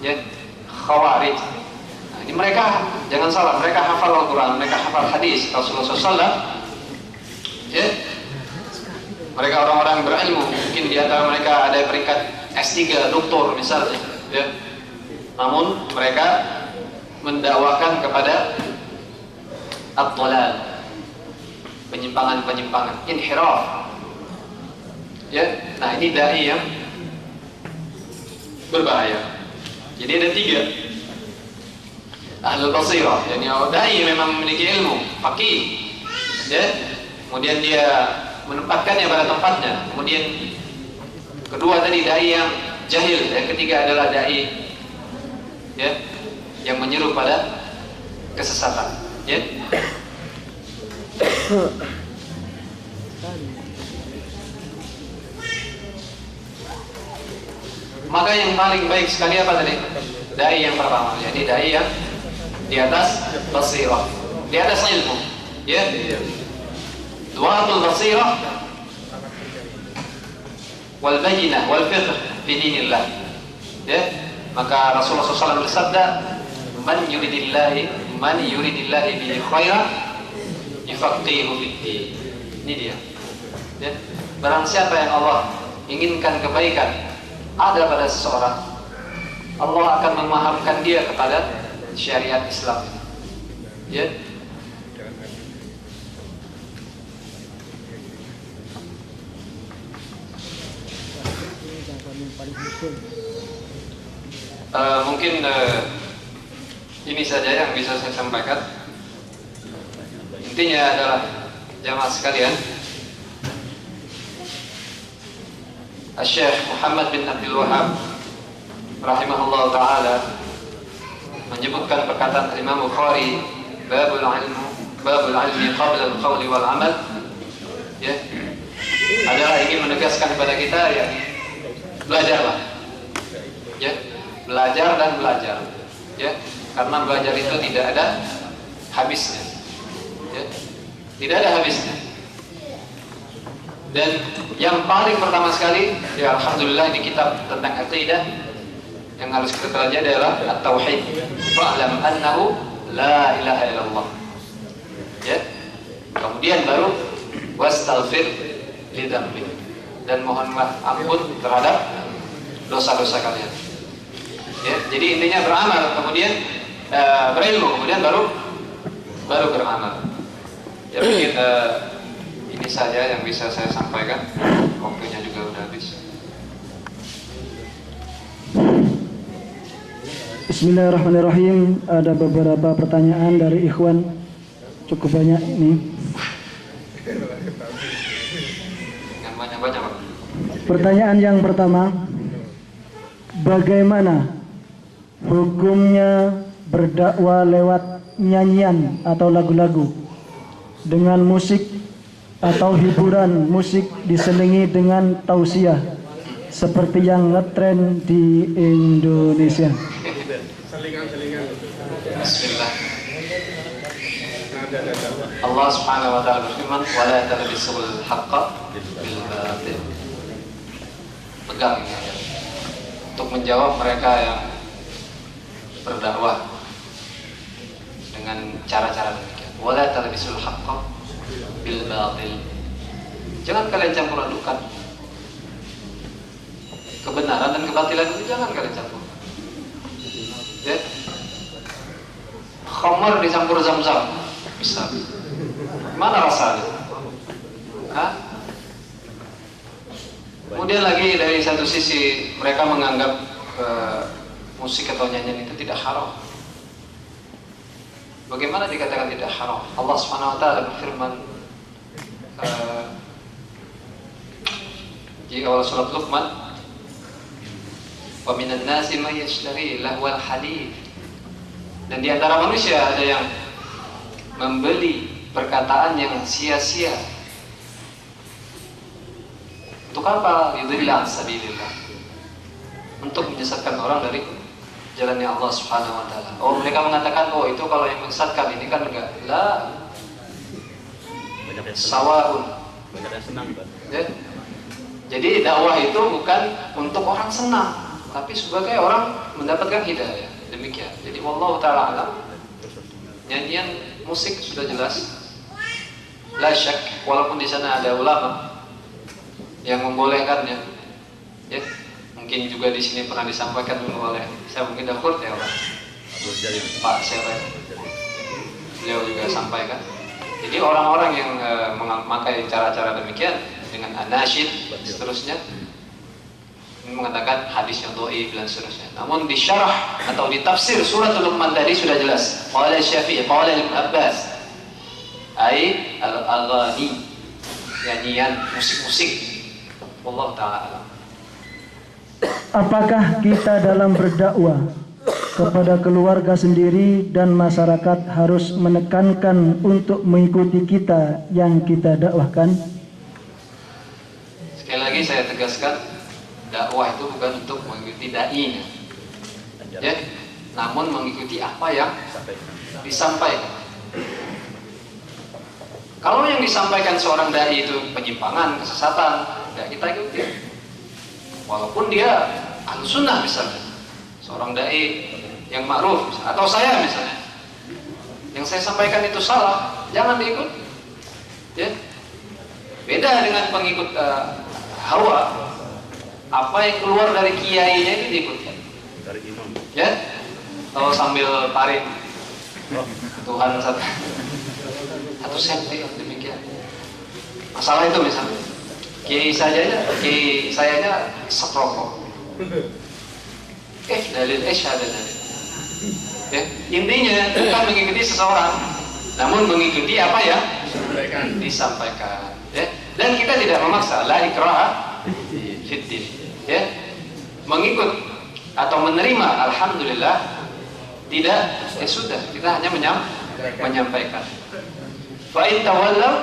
Ya, Khawarij. Nah, ini mereka, jangan salah, mereka hafal Al-Quran, mereka hafal hadis Rasulullah SAW. Ya, mereka orang-orang berilmu. Mungkin di antara mereka ada peringkat S3, doktor misalnya. Ya. Namun mereka mendakwakan kepada ad-dhalal, penyimpangan-penyimpangan, inhiraf. Ya, nah ini dai yang berbahaya. Jadi ada 3. Ahlul basirah, yakni dai memang memiliki ilmu, faqih. Ya, kemudian dia menempatkannya pada tempatnya. Kemudian kedua tadi dai yang jahil, yang ketiga adalah dai, ya, yang menyeru pada kesesatan, ya. Maka yang paling baik sekali apa tadi? Dai yang pertama, jadi dai yang di atas basirah, di atas ilmu, ya. Du'atul basirah wal bayyinah wal fiqh fi dinillah, ya. Maka Rasulullah SAW bersabda, man yuridillahi bihi khairan yufaqihu fid-din. Ini dia. Ya. Barang siapa yang Allah inginkan kebaikan ada pada seseorang, Allah akan memahamkan dia kepada syariat Islam. Ya. Mungkin ini saja yang bisa saya sampaikan. Intinya adalah jamaah sekalian, Syekh Muhammad bin Abdul Wahab rahimahullah ta'ala menyebutkan perkataan Imam Bukhari, babul ilmi qabla al-qawli wal amal, ya, adalah ingin menegaskan kepada kita, ya, belajarlah, ya, belajar dan belajar, ya, karena belajar itu tidak ada habisnya, ya, tidak ada habisnya. Dan yang paling pertama sekali, ya, alhamdulillah, di kitab tentang aqidah yang harus kita pelajari adalah at-tauhid. Fa'lam annahu la ilaha illallah. Ya. Kemudian baru wastaghfir li dzambi, dan mohonlah ampun terhadap dosa-dosa kalian. Ya, jadi intinya beramal, kemudian berilmu, kemudian baru beramal. Ya, mungkin ini saja yang bisa saya sampaikan. Waktunya juga udah habis. Bismillahirrahmanirrahim. Ada beberapa pertanyaan dari ikhwan, cukup banyak ini. Yang banyak-banyak, Pak. Pertanyaan yang pertama, bagaimana hukumnya berdakwah lewat nyanyian atau lagu-lagu dengan musik atau hiburan musik diselingi dengan tausiah seperti yang ngetren di Indonesia? Bismillah. Allah Subhanahu wa taala berfirman, "Wa la talbisul haqqa bil batil." Pegang ini ya. Untuk menjawab mereka yang berdakwah dengan cara-cara demikian. "Wa la talbisul haqqa bil batil." Jangan kalian campur adukan kebenaran dan kebatilan itu, jangan kalian campur. Ya. Khamar dicampur zam-zam, bisa. Mana rasanya? Hah? Kemudian lagi dari satu sisi mereka menganggap musik atau nyanyian itu tidak haram. Bagaimana dikatakan tidak haram? Allah Subhanahu wa taala berfirman di awal surat Luqman, "Wa minan nasi may yashtari lahwal hadits." Dan di antara manusia ada yang membeli perkataan yang sia-sia. Untuk apa? Yudhillah sabilillah. Untuk menyesatkan orang dari jalannya Allah Subhanahu wa taala. Oh, mereka mengatakan, oh itu kalau yang menyesatkan ini kan enggak. La sawaun. Banyak yang senang, Pak. Ya. Jadi dakwah itu bukan untuk orang senang, tapi sebagai orang mendapatkan hidayah. Demikian. Jadi wallahu taala alam. Nyanyian musik sudah jelas. La syak, walaupun di sana ada ulama yang membolehkannya. Ya. Mungkin juga di sini pernah disampaikan dulu oleh saya mungkin dahulu ya Pak Sere. Beliau juga sampaikan. Jadi orang-orang yang memakai cara-cara demikian dengan anasyid seterusnya mengatakan hadis yang dhaif dan seterusnya. Namun di syarah atau di tafsir surat Luqman tadi sudah jelas. Qala Syafi'i, qala Ibnu Abbas, ai al-aghani, nyanyian, musik-musik. Wallahu taala alam. Apakah kita dalam berdakwah kepada keluarga sendiri dan masyarakat harus menekankan untuk mengikuti kita yang kita dakwahkan? Sekali lagi saya tegaskan, dakwah itu bukan untuk mengikuti dai-nya, ya, namun mengikuti apa yang disampaikan. Kalau yang disampaikan seorang dai itu penyimpangan, kesesatan, ya kita ikuti. Walaupun dia ahlussunnah misalnya, seorang dai yang ma'ruf, atau saya misalnya, yang saya sampaikan itu salah, jangan diikuti. Ya, beda dengan pengikut hawa. Apa yang keluar dari kiainya itu diikuti. Dari imam. Ya, kalau sambil tarik Tuhan satu senti demikian. Masalah itu misalnya, kiai sayanya seproko. Dalil ada dalil. Ya, intinya bukan mengikuti seseorang, namun mengikuti apa yang disampaikan. Ya, dan kita tidak memaksa, la ikraha fiddin, ya, mengikut atau menerima, alhamdulillah. Tidak, ya sudah, kita hanya menyampaikan. Fa in tawallaw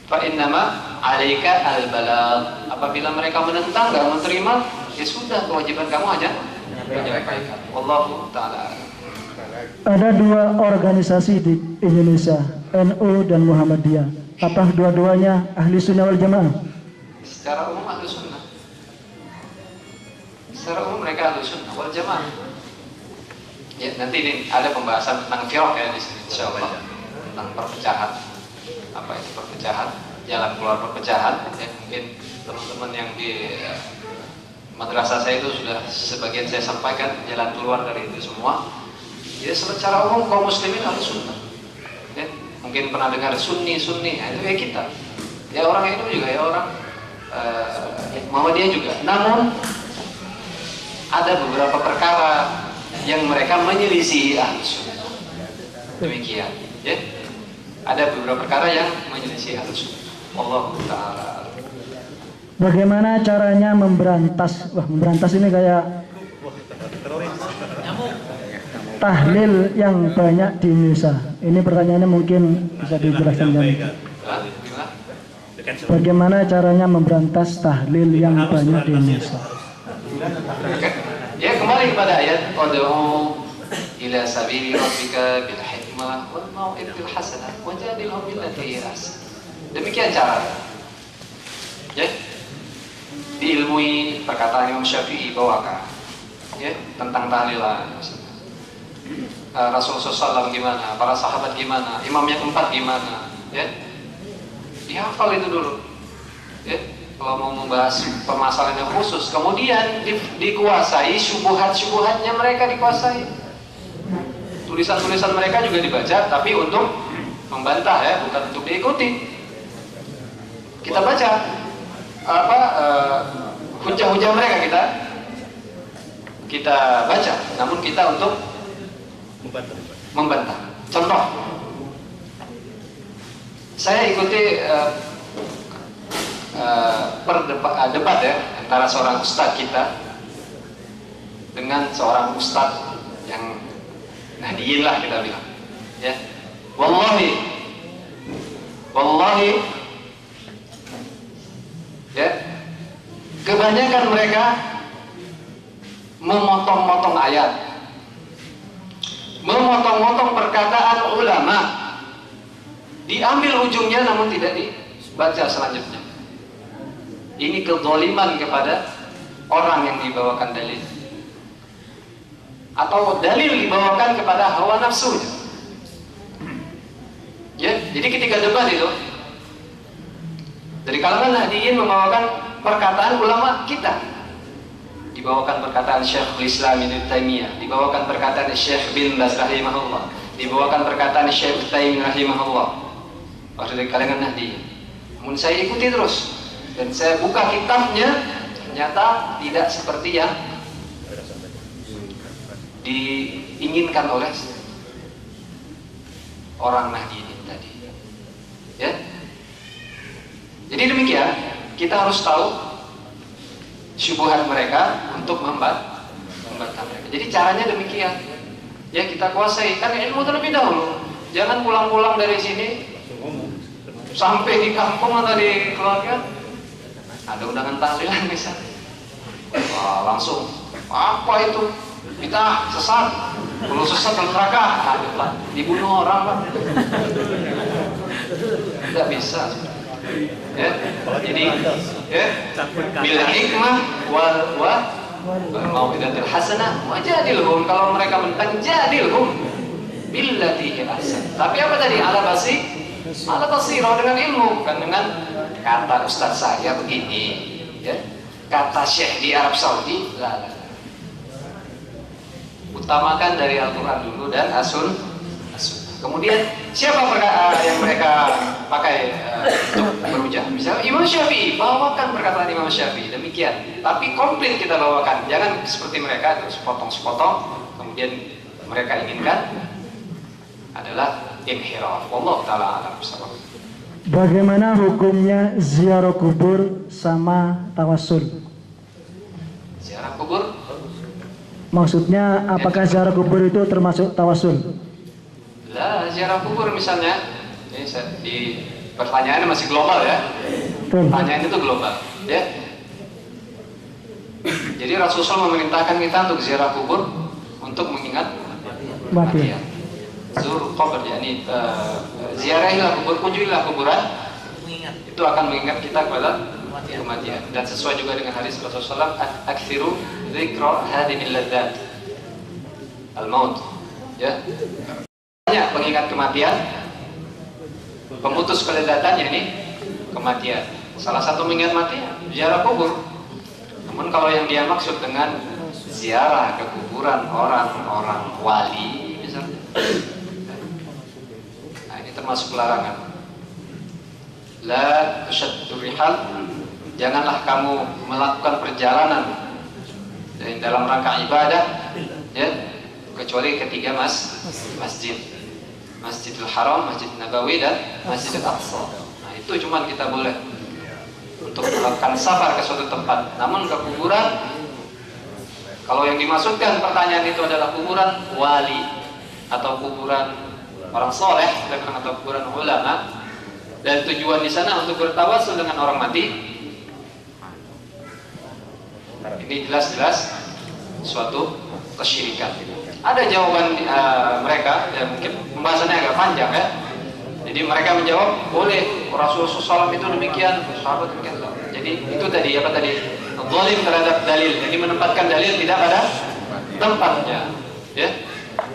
fa innama 'alaika al-balagh. Apabila mereka menentang, enggak menerima, ya sudah, kewajiban kamu hanya menyampaikan. Wallahu taala. Ada dua organisasi di Indonesia, NU dan Muhammadiyah. Apakah dua-duanya ahli sunnah wal jamaah? Secara umum ahli sunnah. Secara umum mereka ahli sunnah wal jamaah. Ya, nanti ini ada pembahasan tentang firaq ya di sini, insyaallah, tentang perpecahan. Apa itu perpecahan? Jalan keluar perpecahan. Ya, mungkin teman-teman yang di madrasah saya itu sudah sebagian saya sampaikan jalan keluar dari itu semua. Ya, secara umum kaum muslimin ahli sunnah. Ya, mungkin pernah dengar sunni, nah, itu ya kita. Ya orang itu juga ya orang Muhammadiyah juga. Namun ada beberapa perkara yang mereka menyelisihi ahli sunnah. Demikian, ya. Ada beberapa perkara yang menyelisihi ahli sunnah. Allah Ta'ala. Bagaimana caranya memberantas? Wah, memberantas ini kayak tahlil yang banyak di Indonesia. Ini pertanyaannya mungkin bisa dijelaskan dan bagaimana caranya memberantas tahlil yang banyak di Indonesia? Ya, kembali kepada ayat ud'u ila sabili rabbika bil hikmah wal mau'izatil hasanah wajadilhum billati hiya ahsan. Demikian cara. Ya. Diilmui perkataan Imam Syafi'i bawakan. Ya, tentang tahlilan. Rasulullah SAW gimana, para sahabat gimana, imam yang keempat gimana, ya, dihafal itu dulu, ya. Kalau mau membahas permasalahan yang khusus, kemudian dikuasai syubhat-syubhatnya mereka dikuasai, tulisan-tulisan mereka juga dibaca, tapi untuk membantah ya, bukan untuk diikuti. Kita baca hujah-hujah mereka kita baca, namun kita untuk membantah. Contoh, saya ikuti debat ya antara seorang ustadz kita dengan seorang ustadz yang nahdiyin lah kita bilang, ya. Wallahi, ya, kebanyakan mereka memotong-motong ayat, memotong-motong perkataan ulama, diambil ujungnya namun tidak dibaca selanjutnya. Ini kezaliman kepada orang yang dibawakan dalil, atau dalil dibawakan kepada hawa nafsunya. Ya, jadi ketika debat itu dari kalangan nahdiyin membawakan perkataan ulama kita, dibawakan perkataan Syekhul Islam Ibnu Taimiyah, dibawakan perkataan Syekh bin Baz rahimahullah, dibawakan perkataan Syekh Utsaimin rahimahullah. Dari kalangan nahdiyin. Namun saya ikuti terus dan saya buka kitabnya, ternyata tidak seperti yang diinginkan oleh orang nahdiyin tadi. Ya. Jadi demikian, kita harus tahu syubhat mereka untuk membantah mereka. Jadi caranya demikian. Ya, kita kuasai kan ilmu terlebih dahulu. Jangan pulang-pulang dari sini sampai di kampung atau di keluarga ada undangan tahlilan misalnya. Wah, langsung apa itu? Kita sesat. Kalau sesat ke neraka, dibunuh orang, Pak. Tidak bisa. Ya, jadi ya, bil hikmah wal mau'izatil hasanah wajadilhum, kalau mereka mentang jadilhum billati hiya ahsan. Tapi apa tadi? Ala basirah, dengan ilmu, bukan dengan kata ustaz saya begini, ya. Kata syekh di Arab Saudi, lah. Utamakan dari Al-Quran dulu dan As-Sunnah. Kemudian siapa yang mereka pakai untuk berhujah? Misalnya Imam Syafi'i, bawakan perkataan Imam Syafi'i, demikian. Tapi komplit kita bawakan, jangan seperti mereka terus sepotong-sepotong. Kemudian mereka inginkan adalah inhiraf. Wallahu ta'ala a'lam bishawab. Bagaimana hukumnya ziarah kubur sama tawasul? Ziarah kubur? Maksudnya apakah ziarah kubur itu termasuk tawasul? Lah, ziarah kubur misalnya, ini di pertanyaannya masih global ya. Betul. Pertanyaan itu global, ya. Jadi Rasulullah memerintahkan kita untuk ziarah kubur untuk mengingat kematian. Zur qabr, yakni ziarahilah kubur, kunjungilah kuburan, itu akan mengingat kita kepada kematian. Dan sesuai juga dengan hadis Rasulullah, akthiru dzikra hadhil ladzat al-maut, ya. Banyak mengingat kematian, pemutus kelezatannya ini kematian. Salah satu mengingat mati ziarah kubur. Namun kalau yang dia maksud dengan ziarah ke kuburan orang-orang wali misalnya, nah ini termasuk larangan. La tushaddu rihal, janganlah kamu melakukan perjalanan dalam rangka ibadah, ya, kecuali ketiga masjid. Masjidil Haram, Masjid Nabawi, dan Masjidil Aqsa. Nah itu cuma kita boleh untuk melakukan safar ke suatu tempat. Namun ke kuburan, kalau yang dimaksudkan pertanyaan itu adalah kuburan wali atau kuburan orang soleh atau kuburan ulama, dan tujuan di sana untuk bertawasul dengan orang mati, ini jelas-jelas suatu kesyirikan. Ada jawaban mereka, ya mungkin pembahasannya agak panjang ya. Jadi mereka menjawab, boleh, Rasulullah SAW itu demikian, sahabat demikian. Jadi itu tadi, apa tadi? Zalim terhadap dalil, jadi menempatkan dalil tidak pada tempatnya, ya.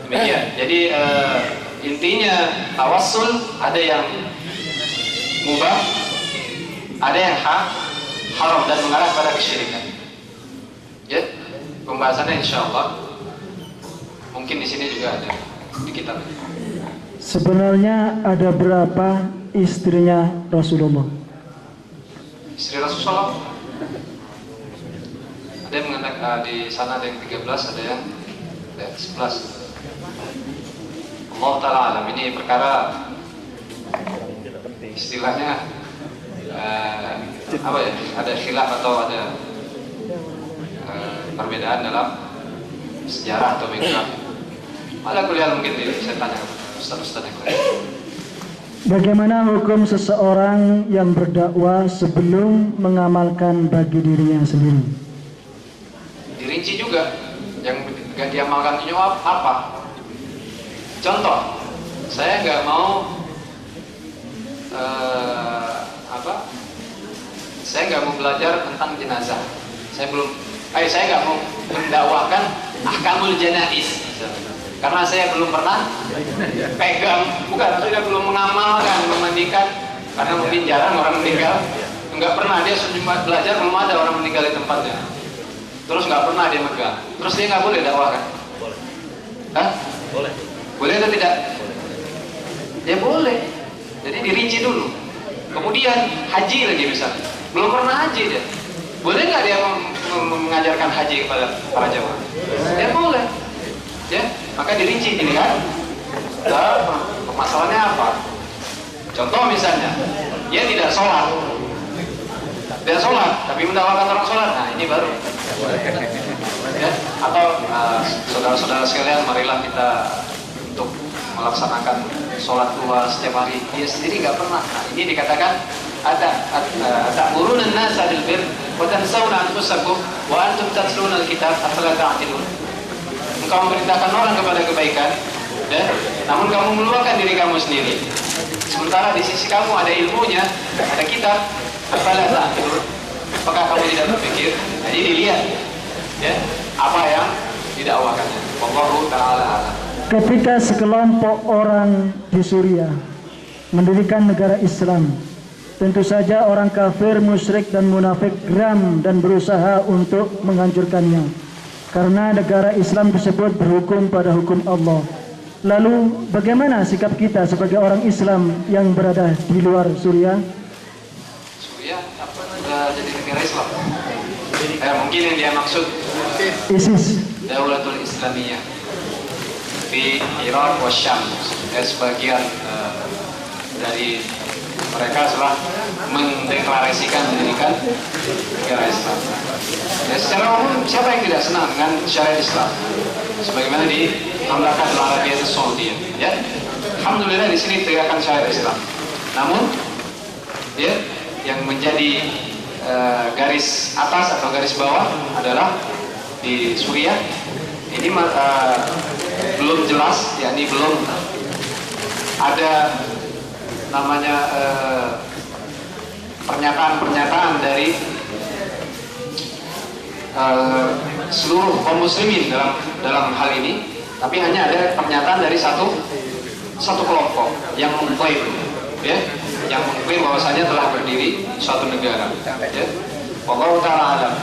Demikian. Jadi intinya tawassul ada yang mubah, ada yang haram dan mengarah pada kesyirikan. Ya, pembahasannya insya Allah mungkin di sini juga ada di kitab. Sebenarnya ada berapa istrinya Rasulullah? Istri Rasulullah ada yang mengatakan di sana ada yang 13, ada yang 11. Allah Ta'ala alam, ini perkara istilahnya apa ya? Ada khilaf atau ada perbedaan dalam sejarah atau biografi. Malah kuliah mungkin saya tanya ustaz-ustaz yang lain. Bagaimana hukum seseorang yang berdakwah sebelum mengamalkan bagi dirinya sendiri? Dirinci juga, yang gak diamalkan itu apa? Contoh, saya nggak mau saya nggak mau belajar tentang jenazah. Saya nggak mau mendakwahkan ahkamul janaiz, karena saya belum pernah pegang, saya belum mengamalkan memandikan, karena mungkin jarang orang meninggal, nggak pernah dia cuma belajar, belum ada orang meninggal di tempatnya, terus nggak pernah dia megang, terus dia nggak boleh dakwahkan? Hah? Boleh atau tidak? Ya boleh. Jadi dirinci dulu. Kemudian haji lagi misalnya, belum pernah haji dia, boleh nggak dia mengajarkan haji kepada para jamaah? Ya boleh. Ya, maka dirinci ini kan. Masalahnya apa? Contoh misalnya, dia tidak sholat, tapi mendakwakan orang sholat. Nah ini baru. Ya, atau saudara-saudara sekalian, marilah kita untuk melaksanakan sholat dua setiap hari. Dia sendiri nggak pernah. Nah ini dikatakan ta'muruna an-nasa bil birr wa tansawna anfusakum wa antum tatluna al-kitab afala ta'qilun. Engkau memerintahkan orang kepada kebaikan, ya, namun kamu melupakan diri kamu sendiri. Sementara di sisi kamu ada ilmunya, ada kitab. Afala ta'qilun. Apakah kamu tidak berpikir? Jadi dilihat, ya, apa yang didakwakannya. Wallahu ta'ala a'lam. Ketika sekelompok orang di Suriah mendirikan negara Islam, tentu saja orang kafir, musyrik dan munafik geram dan berusaha untuk menghancurkannya, karena negara Islam tersebut berhukum pada hukum Allah. Lalu bagaimana sikap kita sebagai orang Islam yang berada di luar Suriah? Suriah apa jadi negara Islam? Mungkin yang dia maksud ISIS, Daulatul Islamiyah di Irak wa Syam, sebagian dari mereka telah mendeklarasikan mendirikan negara Islam. Ya, secara umum siapa yang tidak senang dengan syariat Islam? Sebagaimana di Mamlakat Al-Arabiyyah Saudiyah, ya. Alhamdulillah di sini tegakkan syariat Islam. Namun, ya, yang menjadi garis atas atau garis bawah adalah di Suriah. Ini belum jelas, yakni belum ada namanya pernyataan-pernyataan dari seluruh kaum muslimin dalam hal ini, tapi hanya ada pernyataan dari satu kelompok yang mengklaim, ya, yang mengklaim bahwasanya telah berdiri suatu negara. Ya. Wallahu ta'ala alam.